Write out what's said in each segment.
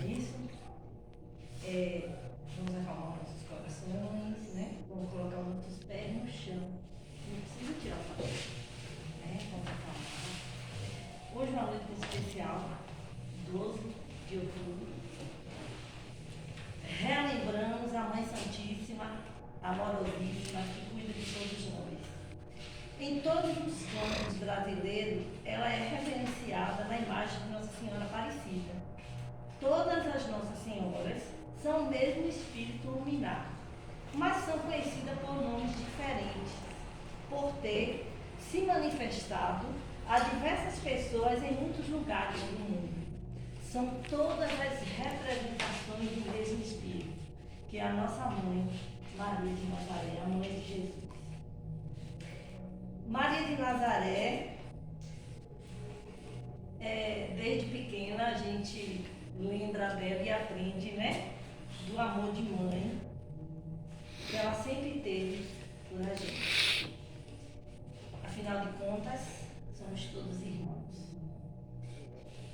é isso? Vamos acalmar nossos corações, né? Vamos colocar os nossos pés no chão. Não precisa tirar o papel, né? Vamos acalmar. Hoje é uma noite especial, 12 de outubro. Relembramos a Mãe Santíssima, amorosíssima, que cuida de todos nós. Em todos os campos brasileiros, ela é reverenciada na imagem de Nossa Senhora Aparecida. Todas as Nossas Senhoras são o mesmo espírito luminar, mas são conhecidas por nomes diferentes, por ter se manifestado a diversas pessoas em muitos lugares do mundo. São todas as representações do mesmo espírito, que é a nossa mãe, Maria de Nazaré, a mãe de Jesus. Maria de Nazaré, desde pequena a gente lembra dela e aprende, né, do amor de mãe que ela sempre teve por a gente. Afinal de contas, somos todos irmãos.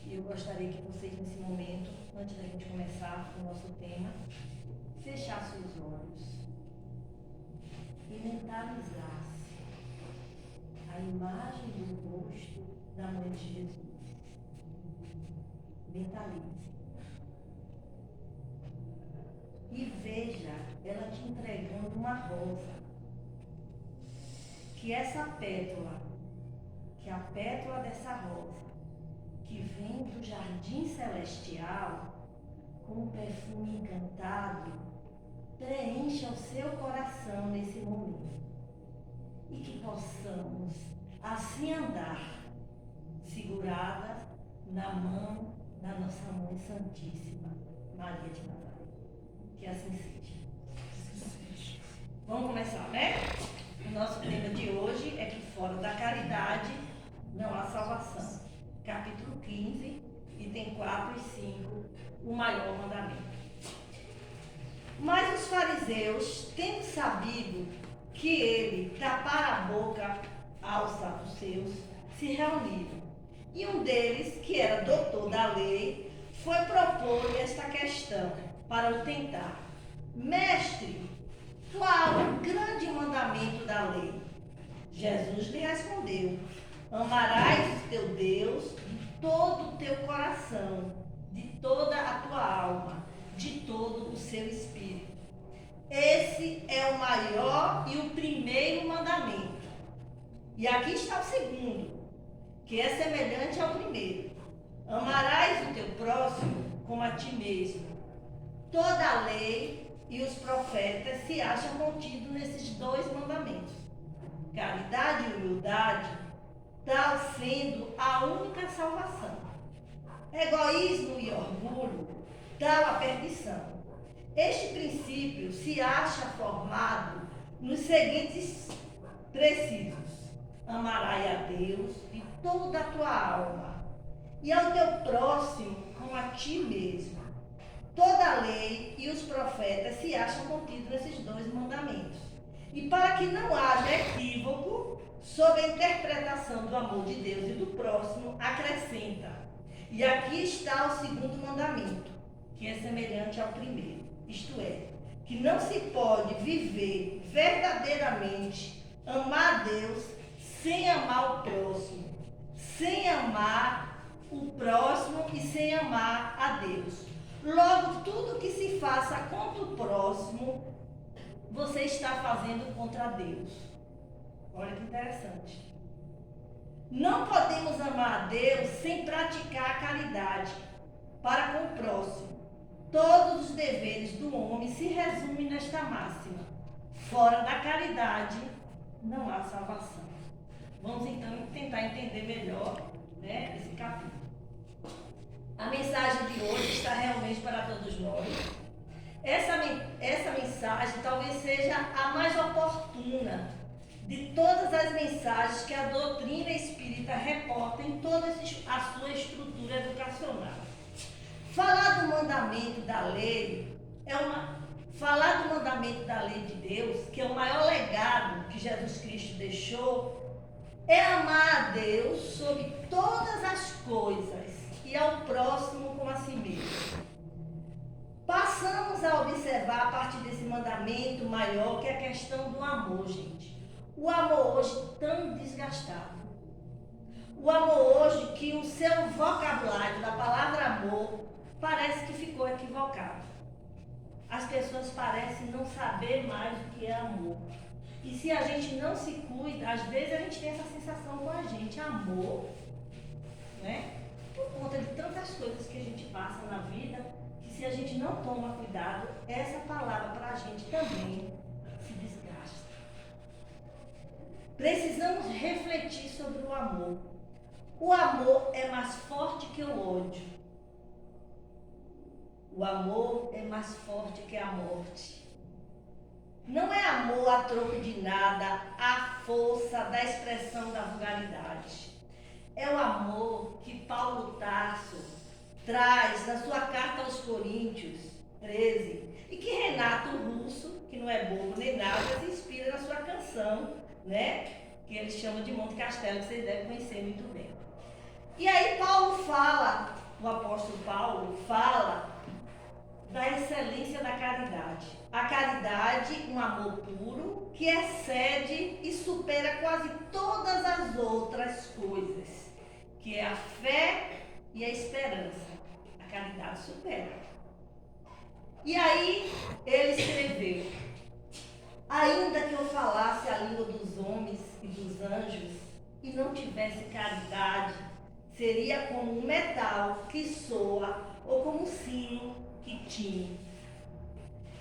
E eu gostaria que vocês, nesse momento, antes da gente começar o nosso tema, fechassem os olhos e mentalizassem a imagem do rosto da Mãe de Jesus. Mentalize. E veja ela te entregando uma rosa. Que essa pétala, que a pétala dessa rosa, que vem do jardim celestial, com um perfume encantado, preencha o seu coração nesse momento. E que possamos assim andar, segurada na mão da nossa Mãe Santíssima, Maria de Nazaré. Que assim seja. Vamos começar, né? O nosso tema de hoje é que fora da caridade não há salvação. Capítulo 15, item 4 e 5, o maior mandamento. Mas os fariseus, tendo sabido que ele tapara a boca aos saduceus, se reuniram. E um deles, que era doutor da lei, foi propor-lhe esta questão para o tentar. Mestre, qual o grande mandamento da lei? Jesus lhe respondeu: amarás o teu Deus de todo o teu coração, de toda a tua alma, de todo o seu espírito. Esse é o maior e o primeiro mandamento. E aqui está o segundo, que é semelhante ao primeiro. Amarás o teu próximo como a ti mesmo. Toda a lei e os profetas se acham contidos nesses dois mandamentos. Caridade e humildade, tal sendo a única salvação. Egoísmo e orgulho, tal a perdição. Este princípio se acha formado nos seguintes precisos: amarás a Deus de toda a tua alma e ao teu próximo como a ti mesmo. Toda a lei e os profetas se acham contidos nesses dois mandamentos. E para que não haja equívoco sobre a interpretação do amor de Deus e do próximo, acrescenta: e aqui está o segundo mandamento, que é semelhante ao primeiro. Isto é, que não se pode viver verdadeiramente, amar a Deus, sem amar o próximo, sem amar o próximo e sem amar a Deus. Logo, tudo que se faça contra o próximo, você está fazendo contra Deus. Olha que interessante. Não podemos amar a Deus sem praticar a caridade para com o próximo. Todos os deveres do homem se resumem nesta máxima: fora da caridade não há salvação. Vamos então tentar entender melhor, né, esse capítulo. A mensagem de hoje está realmente para todos nós. Essa mensagem talvez seja a mais oportuna de todas as mensagens que a doutrina espírita reporta em toda a sua estrutura educacional. Falar do mandamento da lei falar do mandamento da lei de Deus, que é o maior legado que Jesus Cristo deixou, é amar a Deus sobre todas as coisas e ao próximo como a si mesmo. passamos a observar a partir desse mandamento maior, que é a questão do amor, gente. O amor hoje tão desgastado. O amor hoje que o seu vocabulário da palavra amor parece que ficou equivocado. As pessoas parecem não saber mais o que é amor. E se a gente não se cuida, às vezes a gente tem essa sensação com a gente, amor, né? Por conta de tantas coisas que a gente passa na vida, que se a gente não toma cuidado, essa palavra para a gente também se desgasta. Precisamos refletir sobre o amor. O amor é mais forte que o ódio. O amor é mais forte que a morte. Não é amor a troco de nada, a força da expressão da vulgaridade. É o amor que Paulo Tarso traz na sua carta aos Coríntios 13 e que Renato Russo, que não é bobo nem nada, se inspira na sua canção, né? Que ele chama de Monte Castelo, que vocês devem conhecer muito bem. E aí Paulo fala, o apóstolo Paulo fala da excelência da caridade. A caridade, um amor puro, que excede e supera quase todas as outras coisas, que é a fé e a esperança. A caridade supera. E aí ele escreveu: ainda que eu falasse a língua dos homens e dos anjos e não tivesse caridade, seria como um metal que soa ou como um sino que tine.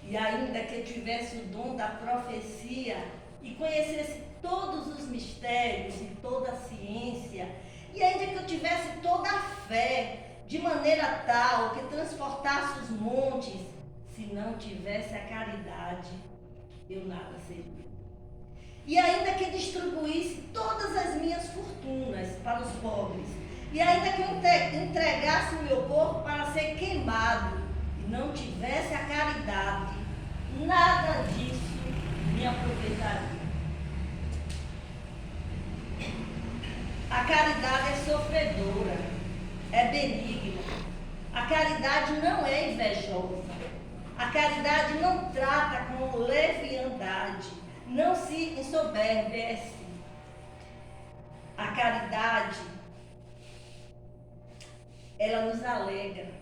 E ainda que eu tivesse o dom da profecia e conhecesse todos os mistérios e toda a ciência, e ainda que eu tivesse toda a fé, de maneira tal que transportasse os montes, se não tivesse a caridade, eu nada seria. E ainda que distribuísse todas as minhas fortunas para os pobres, e ainda que eu entregasse o meu corpo para ser queimado, e não tivesse a caridade, nada disso me aproveitaria. A caridade é sofredora, é benigna. A caridade não é invejosa. A caridade não trata com leviandade, não se ensoberbece. A caridade, ela nos alegra.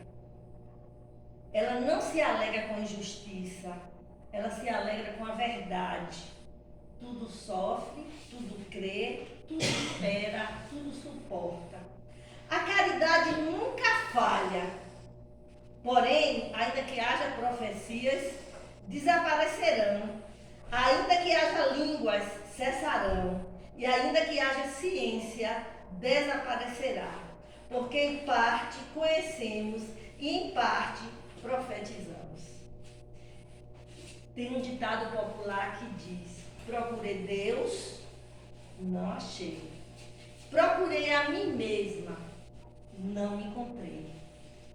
Ela não se alegra com injustiça, ela se alegra com a verdade. Tudo sofre, tudo crê, tudo espera, tudo suporta. A caridade nunca falha. Porém, ainda que haja profecias, desaparecerão. Ainda que haja línguas, cessarão. E ainda que haja ciência, desaparecerá. Porque em parte conhecemos e em parte profetizamos. Tem um ditado popular que diz: procurei Deus, não achei. Procurei a mim mesma, não me encontrei.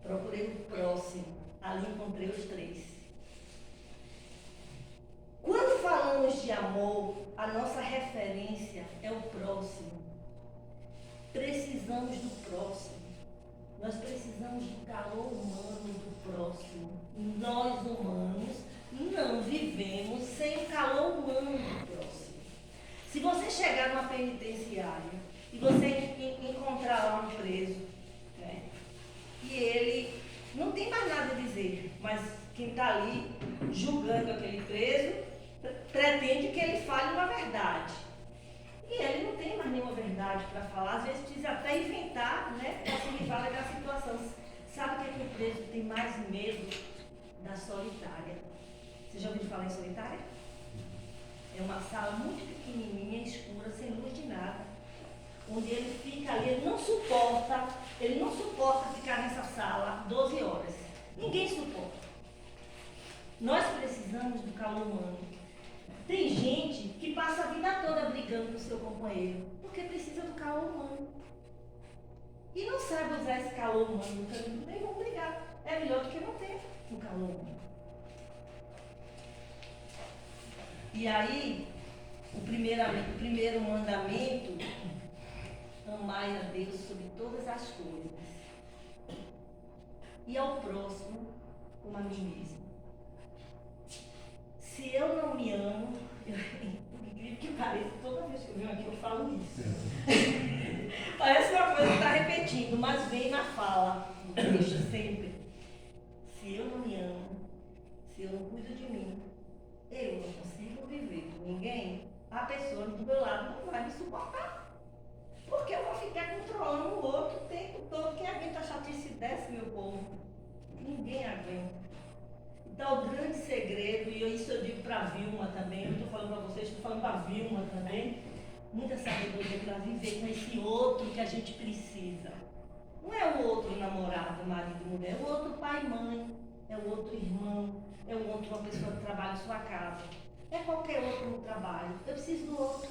Procurei o próximo, ali encontrei os três. Quando falamos de amor, a nossa referência é o próximo. Precisamos do próximo. Nós precisamos do calor humano do próximo. Nós, humanos, não vivemos sem o calor humano do próximo. Se você chegar numa penitenciária e você encontrar lá um preso, né, e ele não tem mais nada a dizer, mas quem está ali julgando aquele preso pretende que ele fale uma verdade. E ele não tem mais nenhuma verdade para falar, às vezes precisa até inventar, né, para se livrar daquela situação. Sabe o que o preso tem mais medo? Da solitária. Você já ouviu falar em solitária? É uma sala muito pequenininha, escura, sem luz de nada, onde ele fica ali, ele não suporta ficar nessa sala 12 horas. Ninguém suporta. Nós precisamos do calor humano. Tem gente que passa a vida toda brigando com o seu companheiro, porque precisa do calor humano. E não sabe usar esse calor humano, nem vão brigar. É melhor do que não ter o calor humano. E aí, o primeiro mandamento: amai a Deus sobre todas as coisas e ao próximo como a mim mesmo. se eu não me amo, por incrível que pareça, toda vez que eu venho aqui eu falo isso. Parece uma coisa que está repetindo, mas vem na fala, no texto sempre. Se eu não me amo, se eu não cuido de mim, eu não consigo viver com ninguém, a pessoa do meu lado não vai me suportar. Porque eu vou ficar controlando o outro o tempo todo. Quem aguenta a chatice dessa, meu povo? Ninguém aguenta. Então, o grande segredo, e isso eu digo para a Vilma também, eu estou falando para vocês, estou falando para a Vilma também, muita sabedoria para viver com esse outro que a gente precisa. Não é o outro namorado, marido, mulher, é o outro pai e mãe, é o outro irmão, é o outro uma pessoa que trabalha em sua casa, é qualquer outro no trabalho. Eu preciso do outro.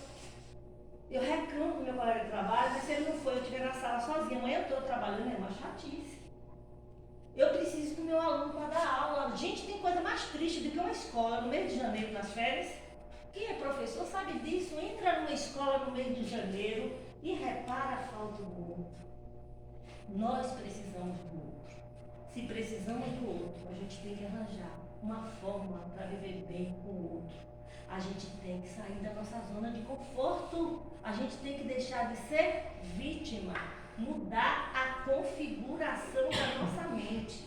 Eu reclamo do meu colega de trabalho, mas se ele não foi, eu estiver na sala sozinha, amanhã eu estou trabalhando, é uma chatice. Eu preciso do meu aluno para dar aula. Gente, tem coisa mais triste do que uma escola no mês de janeiro, nas férias. Quem é professor sabe disso. Entra numa escola no mês de janeiro e repara a falta do outro. Nós precisamos do outro. Se precisamos do outro, a gente tem que arranjar uma forma para viver bem com o outro. A gente tem que sair da nossa zona de conforto. A gente tem que deixar de ser vítima. Mudar a configuração da nossa mente.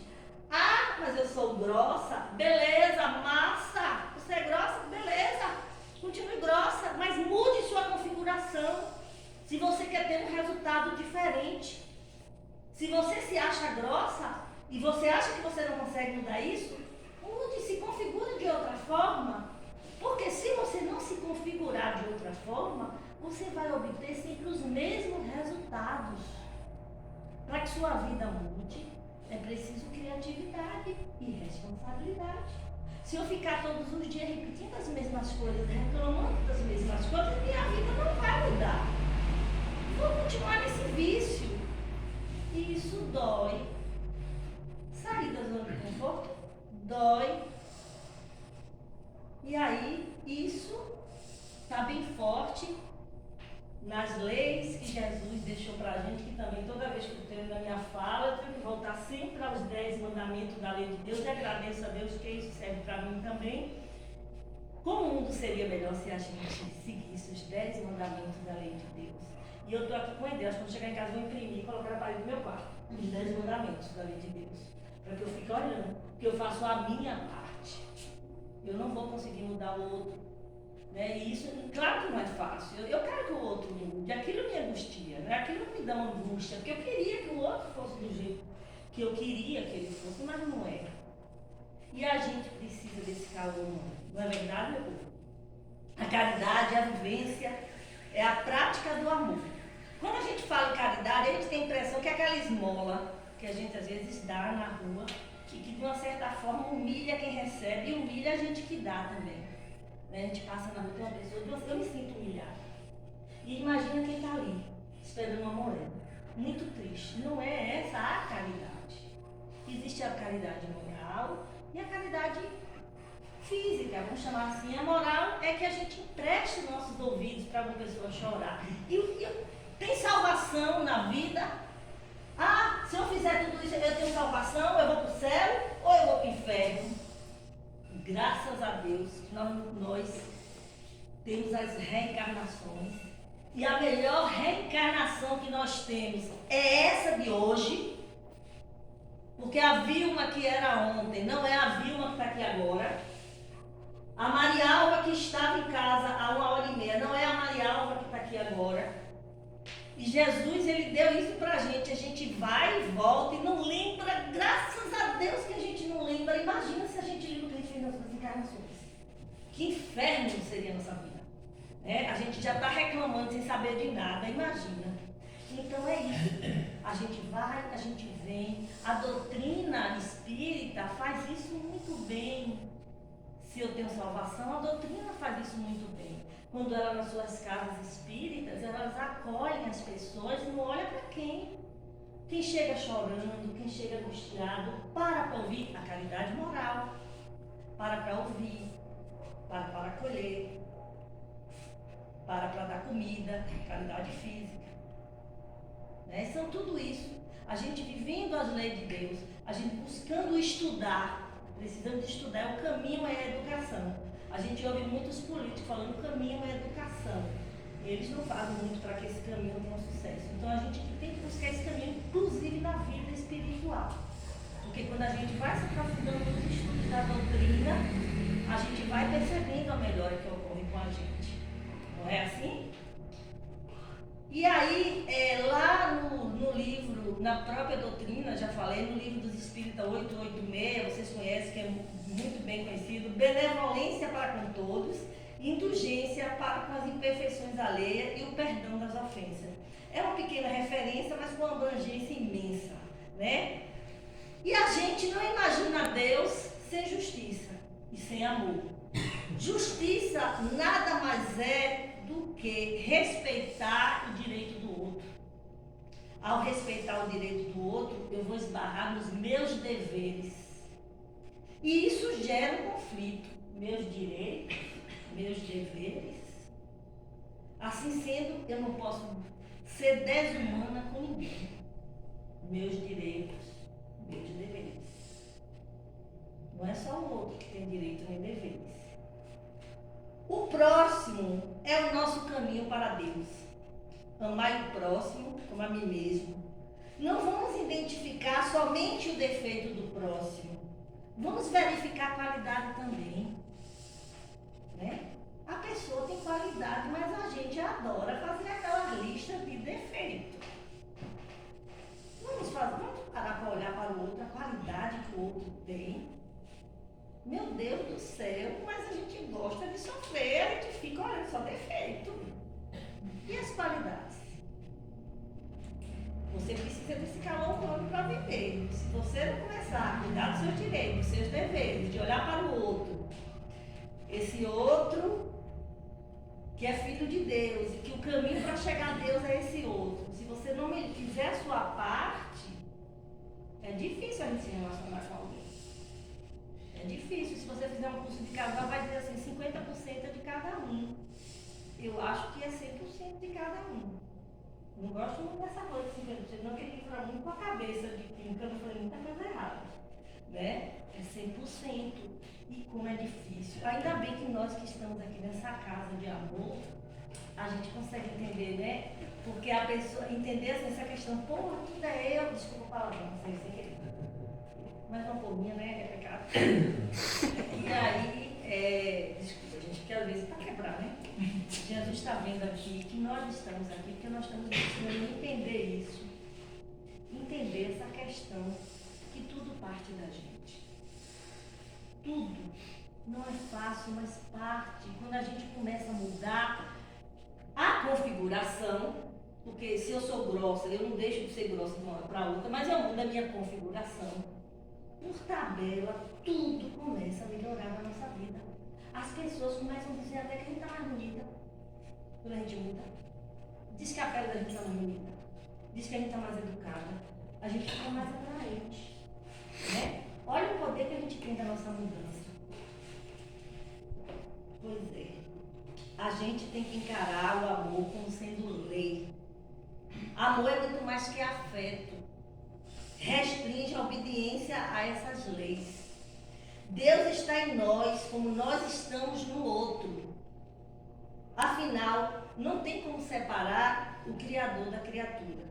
Ah, mas eu sou grossa. Beleza, massa. Você é grossa? Beleza. Continue grossa, mas mude sua configuração. Se você quer ter um resultado diferente. Se você se acha grossa e você acha que você não consegue mudar isso, mude, se configure de outra forma. Porque se você não se configurar de outra forma, você vai obter sempre os mesmos resultados. Para que sua vida mude, é preciso criatividade e responsabilidade. Se eu ficar todos os dias repetindo as mesmas coisas, reclamando das mesmas coisas, minha vida não vai mudar. Vou continuar nesse vício. E isso dói. Sair da zona de conforto dói. E aí, isso está bem forte nas leis que Jesus deixou para a gente, que também toda vez que eu tenho na minha fala, eu tenho que voltar sempre aos 10 mandamentos da lei de Deus, e agradeço a Deus que isso serve para mim também. Como o mundo seria melhor se a gente seguisse os 10 mandamentos da lei de Deus? E eu estou aqui com a ideia, quando chegar em casa eu vou imprimir e colocar na parede do meu quarto, os 10 mandamentos da lei de Deus, para que eu fique olhando, que eu faço a minha parte. Eu não vou conseguir mudar o outro. Né? E isso, claro que não é fácil. Eu quero que o outro mude. Aquilo me angustia, né? Aquilo me dá uma angústia, porque eu queria que o outro fosse do jeito que eu queria que ele fosse, mas não é. E a gente precisa desse calor humano. Não é verdade, meu povo? A caridade, a vivência, é a prática do amor. Quando a gente fala em caridade, a gente tem a impressão que é aquela esmola que a gente às vezes dá na rua, que de uma certa forma humilha quem recebe e humilha a gente que dá também. A gente passa na rua, tem uma pessoa, eu me sinto humilhada. E imagina quem está ali, esperando uma moeda. Muito triste. Não é essa a caridade. Existe a caridade moral e a caridade física, vamos chamar assim. A moral é que a gente empreste nossos ouvidos para uma pessoa chorar. E tem salvação na vida? Ah, se eu fizer tudo isso, eu tenho salvação, eu vou para o céu ou eu vou para o inferno? Graças a Deus, nós temos as reencarnações. E a melhor reencarnação que nós temos é essa de hoje. Porque a Vilma que era ontem não é a Vilma que está aqui agora. A Marialva que estava em casa há 1h30 não é a Marialva que está aqui agora. E Jesus, ele deu isso pra gente. A gente vai e volta e não lembra. Graças a Deus que a gente não lembra. Imagina se a gente lembra o que a gente fez nas suas encarnações. Que inferno seria a nossa vida. A gente já está reclamando sem saber de nada. Imagina. Então é isso. A gente vai, a gente vem. A doutrina espírita faz isso muito bem. Se eu tenho salvação, a doutrina faz isso muito bem. Quando ela nas suas casas espíritas, elas acolhem as pessoas e não olha para quem. Quem chega chorando, quem chega angustiado, para ouvir a caridade moral, para ouvir, para acolher, para dar comida, caridade física. São tudo isso. A gente vivendo as leis de Deus, a gente buscando estudar, precisando de estudar, o caminho é a educação. A gente ouve muitos políticos falando que o caminho é educação. Eles não fazem muito para que esse caminho tenha sucesso. Então a gente tem que buscar esse caminho, inclusive na vida espiritual. Porque quando a gente vai se aprofundando nos estudos da doutrina, a gente vai percebendo a melhora que ocorre com a gente. Não é assim? E aí, lá no livro, na própria doutrina, já falei, no livro dos Espíritas 886, vocês conhecem, que é muito bem conhecido, benevolência para com todos, indulgência para com as imperfeições alheias e o perdão das ofensas. É uma pequena referência, mas com uma abrangência imensa, né? E a gente não imagina Deus sem justiça e sem amor. Justiça nada mais é do que respeitar o direito do outro. Ao respeitar o direito do outro, eu vou esbarrar nos meus deveres. E isso gera um conflito. Meus direitos, meus deveres. Assim sendo, eu não posso ser desumana com ninguém. Meus direitos, meus deveres. Não é só o outro que tem direito nem deveres. O próximo é o nosso caminho para Deus. Amar o próximo como a mim mesmo. Não vamos identificar somente o defeito do próximo. Vamos verificar a qualidade também. Né? A pessoa tem qualidade, mas a gente adora fazer aquela lista de defeitos. Vamos parar para olhar para o outro, a qualidade que o outro tem. Meu Deus do céu, mas a gente gosta de sofrer, a gente fica olhando só defeito. E as qualidades? Você precisa desse calor humano para viver. Se você não começar a cuidar dos seus direitos, dos seus deveres, de olhar para o outro, esse outro que é filho de Deus e que o caminho para chegar a Deus é esse outro. Se você não fizer a sua parte, é difícil a gente se relacionar com alguém. É difícil. Se você fizer um curso de casal, vai dizer assim, 50% é de cada um. Eu acho que é 100% de cada um. Não gosto muito dessa coisa de 50%, não, que ele fica muito com a cabeça de que eu não falei muita coisa errada. Né? É 100%. E como é difícil. Ainda bem que nós que estamos aqui nessa casa de amor, a gente consegue entender, né? Porque a pessoa entender assim, essa questão, porra, tudo é eu, desculpa o palavrão, não sei se é mas uma porrinha, né? É pecado. E aí, desculpa, gente, porque às vezes para quebrar, né? Jesus está vendo aqui que nós estamos aqui porque nós estamos precisando entender isso. Entender essa questão, que tudo parte da gente. Tudo. Não é fácil, mas parte. Quando a gente começa a mudar a configuração, porque se eu sou grossa, eu não deixo de ser grossa de uma hora para outra, mas eu mudo a minha configuração. Por tabela, tudo começa a melhorar na nossa vida. As pessoas começam a dizer até que a gente está mais bonita quando a gente muda. Diz que a pele da gente está mais bonita. Diz que a gente está mais educada. A gente fica mais atraente. Né? Olha o poder que a gente tem da nossa mudança. Pois é. A gente tem que encarar o amor como sendo lei. Amor é muito mais que afeto. Restringe a obediência a essas leis. Deus está em nós como nós estamos no outro. Afinal, não tem como separar o Criador da criatura.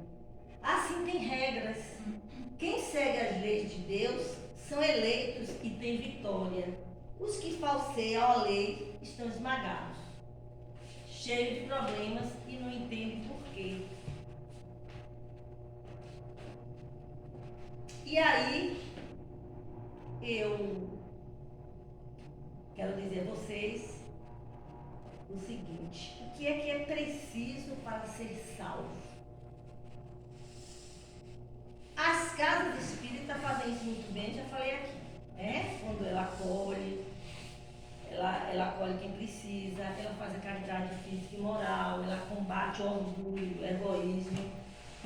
Assim tem regras. Quem segue as leis de Deus são eleitos e têm vitória. Os que falseiam a lei estão esmagados, cheios de problemas e não entendem por quê. E aí, eu quero dizer a vocês o seguinte: o que é preciso para ser salvo? As casas espíritas fazem isso muito bem, já falei aqui, né? Quando ela acolhe, ela acolhe quem precisa, ela faz a caridade física e moral, ela combate o orgulho, o egoísmo.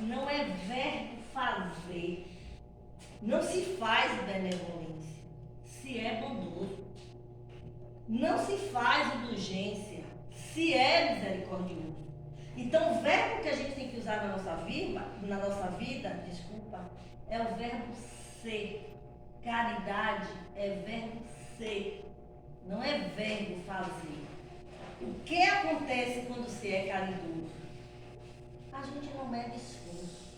Não é verbo fazer. Não se faz benevolência, se é bondoso. Não se faz indulgência, se é misericordioso. Então o verbo que a gente tem que usar na nossa vida, é o verbo ser. Caridade é verbo ser, não é verbo fazer. O que acontece quando se é caridoso? A gente não mede esforço.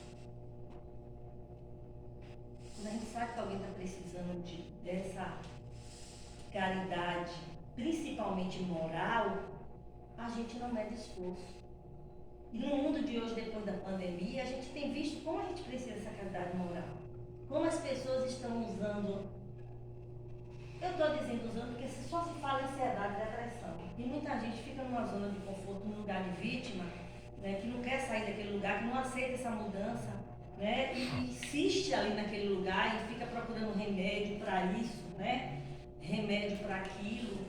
Quando a gente sabe que alguém está precisando dessa caridade, principalmente moral, a gente não mede esforço. E no mundo de hoje, depois da pandemia, a gente tem visto como a gente precisa dessa caridade moral. Como as pessoas estão usando. Eu estou dizendo usando porque só se fala em ansiedade e depressão. E muita gente fica numa zona de conforto, num lugar de vítima, né, que não quer sair daquele lugar, que não aceita essa mudança, né, e insiste ali naquele lugar e fica procurando remédio para isso, né, remédio para aquilo.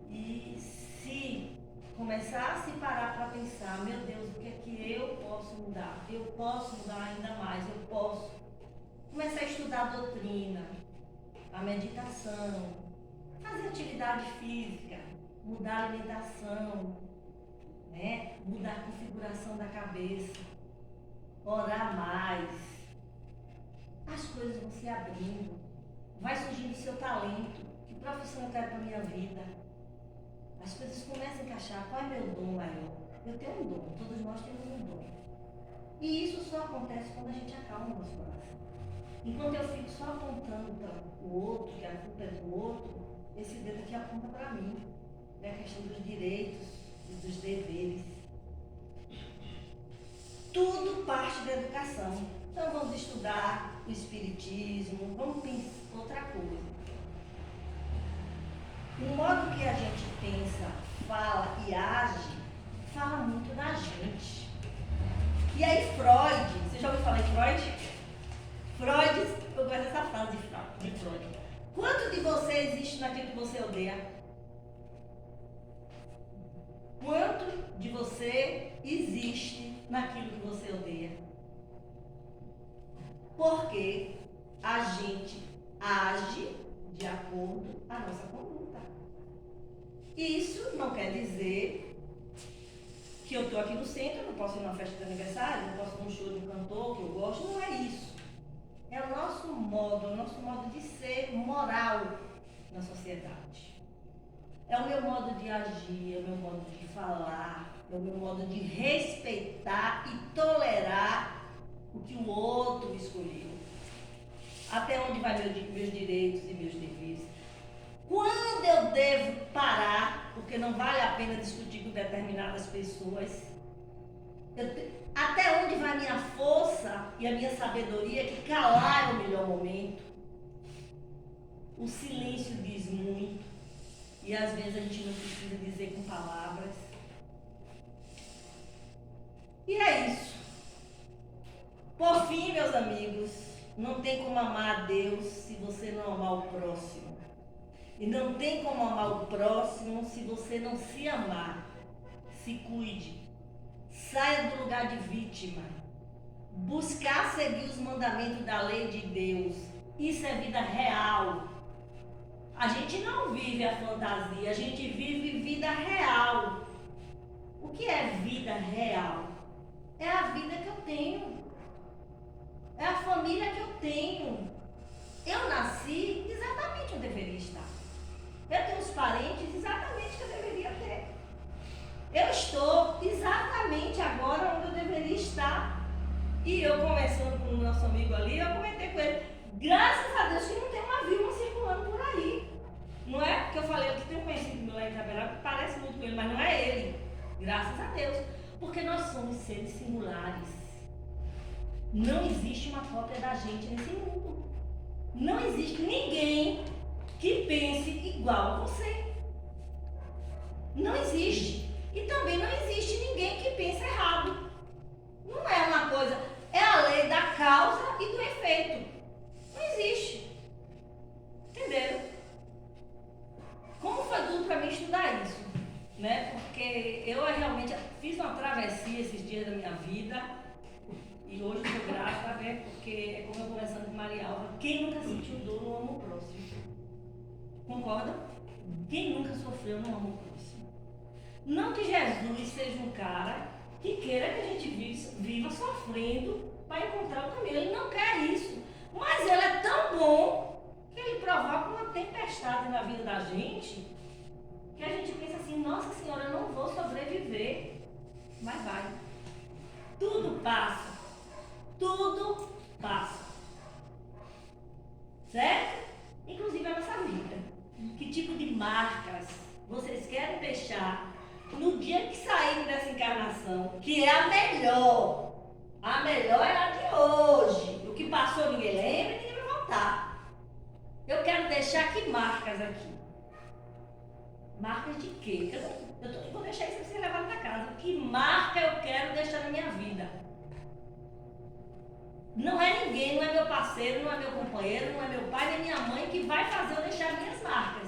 E se começar a se parar para pensar, meu Deus, o que é que eu posso mudar? Eu posso mudar ainda mais, eu posso. Começar a estudar a doutrina, a meditação, fazer atividade física, mudar a alimentação, né? Mudar a configuração da cabeça, orar mais. As coisas vão se abrindo, vai surgindo o seu talento, que profissão eu quero para a minha vida. As coisas começam a encaixar, qual é meu dom maior? Eu tenho um dom, todos nós temos um dom. E isso só acontece quando a gente acalma o nosso coração. Enquanto eu fico só apontando para o outro, que a culpa é do outro, esse dedo aqui aponta para mim. É a questão dos direitos e dos deveres. Tudo parte da educação. Então vamos estudar o espiritismo, vamos pensar outra coisa. O modo que a gente pensa, fala e age, fala muito da gente. E aí Freud, você já ouviu falar em Freud? Freud, eu gosto dessa frase de Freud. Quanto de você existe naquilo que você odeia? Quanto de você existe naquilo que você odeia? Porque a gente age de acordo com a nossa conduta. Isso não quer dizer que eu estou aqui no centro, eu não posso ir numa festa de aniversário, não posso ir num show de um cantor que eu gosto, não é isso. É o nosso modo de ser moral na sociedade. É o meu modo de agir, é o meu modo de falar, é o meu modo de respeitar e tolerar o que o outro escolheu. Até onde vai meus direitos e meus deveres. Quando eu devo parar, porque não vale a pena discutir com determinadas pessoas. Até onde vai a minha força e a minha sabedoria, que calar é o melhor momento. O silêncio diz muito. E às vezes a gente não precisa dizer com palavras. E é isso. Por fim, meus amigos, não tem como amar a Deus se você não amar o próximo. E não tem como amar o próximo se você não se amar. Se cuide. Saia do lugar de vítima. Buscar seguir os mandamentos da lei de Deus. Isso é vida real. A gente não vive a fantasia, a gente vive vida real. O que é vida real? É a vida que eu tenho. É a família que eu tenho. Eu nasci exatamente onde eu deveria estar. Eu tenho os parentes exatamente que eu deveria ter. Eu estou exatamente agora onde eu deveria estar. E eu conversando com o nosso amigo ali, eu comentei com ele, graças a Deus que não tem uma Vilma circulando por aí. Não é? Porque eu falei que tem um conhecido meu lá em Itaberaba que parece muito com ele, mas não é ele. Graças a Deus. Porque nós somos seres singulares. Não existe uma cópia da gente nesse mundo. Não existe ninguém que pense igual a você. Não existe. E também não existe ninguém que pense errado. Não é uma coisa, é a lei da causa e do efeito. Não existe. Entenderam? Como foi duro para mim estudar isso? Né? Porque eu realmente fiz uma travessia esses dias da minha vida. E hoje eu sou grata, né? Porque é como eu conversando com Maria Alva, quem nunca sentiu dor não ama o próximo. Concorda? Quem nunca sofreu não ama o próximo. Não que Jesus seja um cara que queira que a gente viva sofrendo para encontrar o caminho. Ele não quer isso. Mas ele é tão bom que ele provoca uma tempestade na vida da gente que a gente pensa assim, nossa senhora, eu não vou passa. Tudo passa. Certo? Inclusive a nossa vida. Que tipo de marcas vocês querem deixar no dia que saírem dessa encarnação, que é a melhor? A melhor é a de hoje. O que passou ninguém lembra e ninguém vai voltar. Eu quero deixar que marcas aqui? Marcas de quê? Eu vou deixar isso para você levar para casa. Que marca eu quero deixar na minha vida? Não é ninguém, não é meu parceiro, não é meu companheiro, não é meu pai, nem minha mãe que vai fazer eu deixar minhas marcas.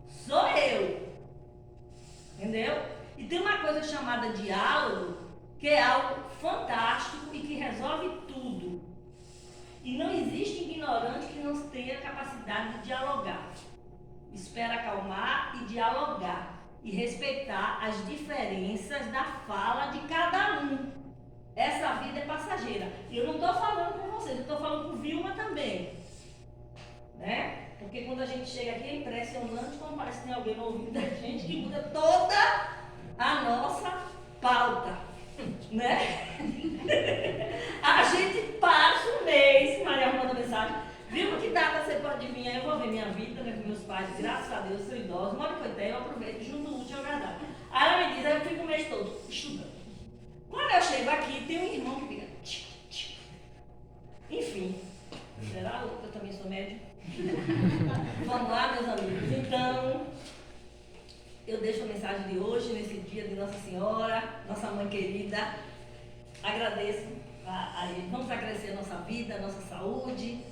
Sou eu. Entendeu? E tem uma coisa chamada diálogo, que é algo fantástico e que resolve tudo. E não existe ignorante que não tenha capacidade de dialogar. Espera acalmar e dialogar. E respeitar as diferenças da fala de cada um. Essa vida é passageira. E eu não estou falando com vocês, eu estou falando com Vilma também. Né? Porque quando a gente chega aqui é impressionante como parece que tem alguém no ouvido da gente que muda toda a nossa pauta. Né? A gente passa um mês, Maria manda mensagem, viu que data você pode vir? Aí eu vou ver minha vida, né, com meus pais, graças a Deus, sou idosa, moro em Coité, eu aproveito, junto o útil ao agradável. Aí ela me diz, aí eu fico o mês todo estudando. Quando eu chego aqui, tem um irmão que fica... Enfim, será? Eu também sou médico. Vamos lá, meus amigos. Então, eu deixo a mensagem de hoje, nesse dia de Nossa Senhora, nossa mãe querida. Agradeço a ele. Vamos agradecer a nossa vida, a nossa saúde.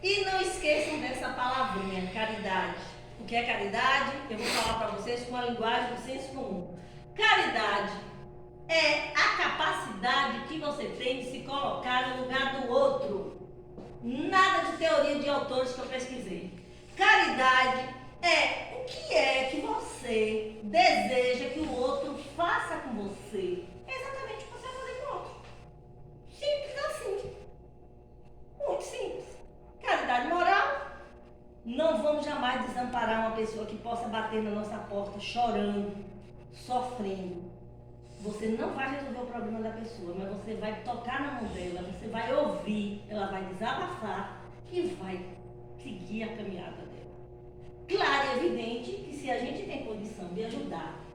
E não esqueçam dessa palavrinha, caridade. O que é caridade? Eu vou falar para vocês com a linguagem do senso comum. Caridade é a capacidade que você tem de se colocar no lugar do outro. Nada de teoria de autores que eu pesquisei. Caridade é o que é que você deseja que o outro faça com você. É exatamente o que você vai fazer com o outro. Simples assim. Muito simples. Caridade moral. Não vamos jamais desamparar uma pessoa que possa bater na nossa porta chorando, sofrendo. Você não vai resolver o problema da pessoa, mas você vai tocar na mão dela, você vai ouvir, ela vai desabafar e vai seguir a caminhada dela. Claro e evidente que se a gente tem condição de ajudar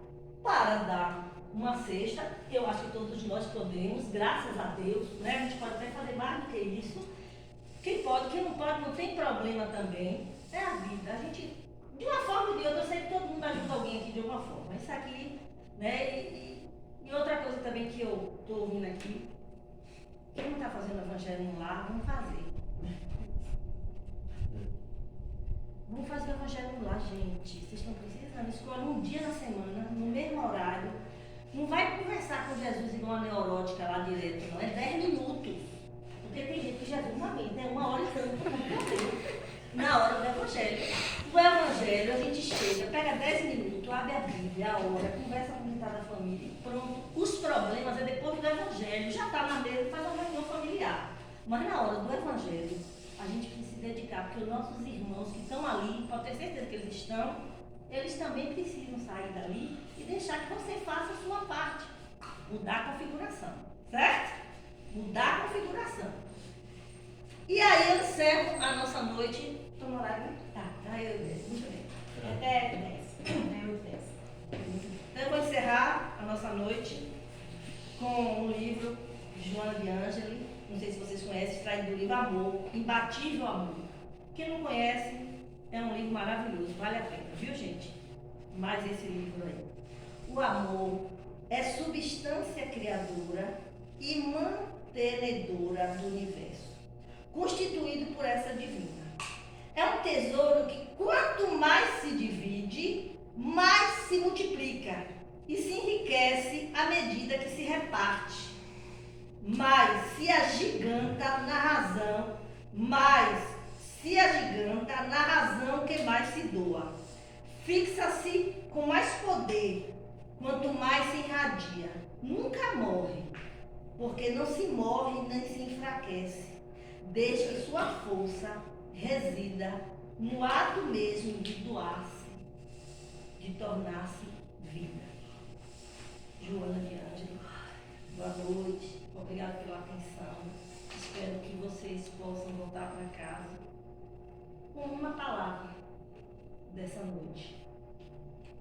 para dar uma cesta, eu acho que todos nós podemos, graças a Deus, né? A gente pode até fazer mais do que isso. Quem pode, quem não pode, não tem problema também. É a vida. A gente, de uma forma ou de outra, eu sei que todo mundo ajuda alguém aqui de alguma forma. Isso aqui, né? E outra coisa também que eu estou ouvindo aqui, quem não está fazendo evangelho no lar, vamos fazer. Vamos fazer o evangelho no lar, gente. Vocês estão precisando? Escolhe um dia na semana, no mesmo horário. Não vai conversar com Jesus igual uma neurótica lá direto, não. É 10 minutos. Porque tem gente que Jesus não aguenta, é 1 hora e tanto. Na hora do evangelho. O evangelho, a gente chega, pega 10 minutos, abre a Bíblia, a hora, conversa com metade da família e pronto. Os problemas é depois do evangelho. Já está na mesa e faz uma reunião familiar. Mas na hora do evangelho, a gente precisa se dedicar, porque os nossos irmãos que estão ali, pode ter certeza que eles estão, eles também precisam sair dali e deixar que você faça a sua parte. Mudar a configuração, certo? Mudar a configuração. E aí eu encerro a nossa noite. Estou no horário, né? Tá, eu desço. Muito bem. Até 10. Eu desço. Então eu vou encerrar a nossa noite com um livro de Joana de Ângeli. Não sei se vocês conhecem, extraído do livro Amor, Imbatível Amor. Quem não conhece, é um livro maravilhoso, vale a pena, viu, gente? Mais esse livro aí. O amor é substância criadora e mantenedora do universo, constituído por essa divina. É um tesouro que quanto mais se divide, mais se multiplica e se enriquece à medida que se reparte. Mais se agiganta na razão, que mais se doa. Fixa-se com mais poder, quanto mais se irradia. Nunca morre, porque não se morre nem se enfraquece, desde que sua força resida no ato mesmo de doar-se, de tornar-se vida. Joana de Ângeli, boa noite. Obrigado pela atenção. Espero que vocês possam voltar para casa com uma palavra dessa noite.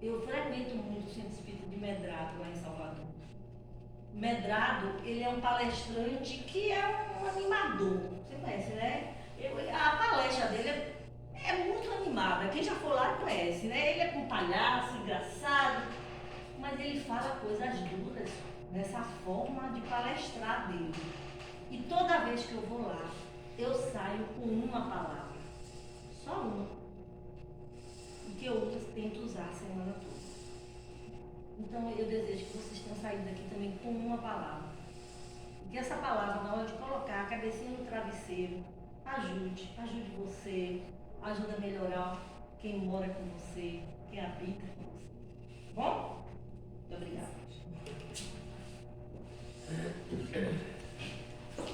Eu frequento muito o Centro Espírita de Medrado, lá em Salvador. Medrado, ele é um palestrante que é um animador. Você conhece, né? A palestra dele é muito animada. Quem já for lá conhece, né? Ele é um palhaço, engraçado, mas ele fala coisas duras nessa forma de palestrar dele. E toda vez que eu vou lá, eu saio com uma palavra. Só uma. E que eu tento usar a semana toda. Então eu desejo que vocês tenham saído daqui também com uma palavra. E que essa palavra, na hora de colocar a cabecinha no travesseiro, ajude você, ajuda a melhorar quem mora com você, quem habita com você. Bom?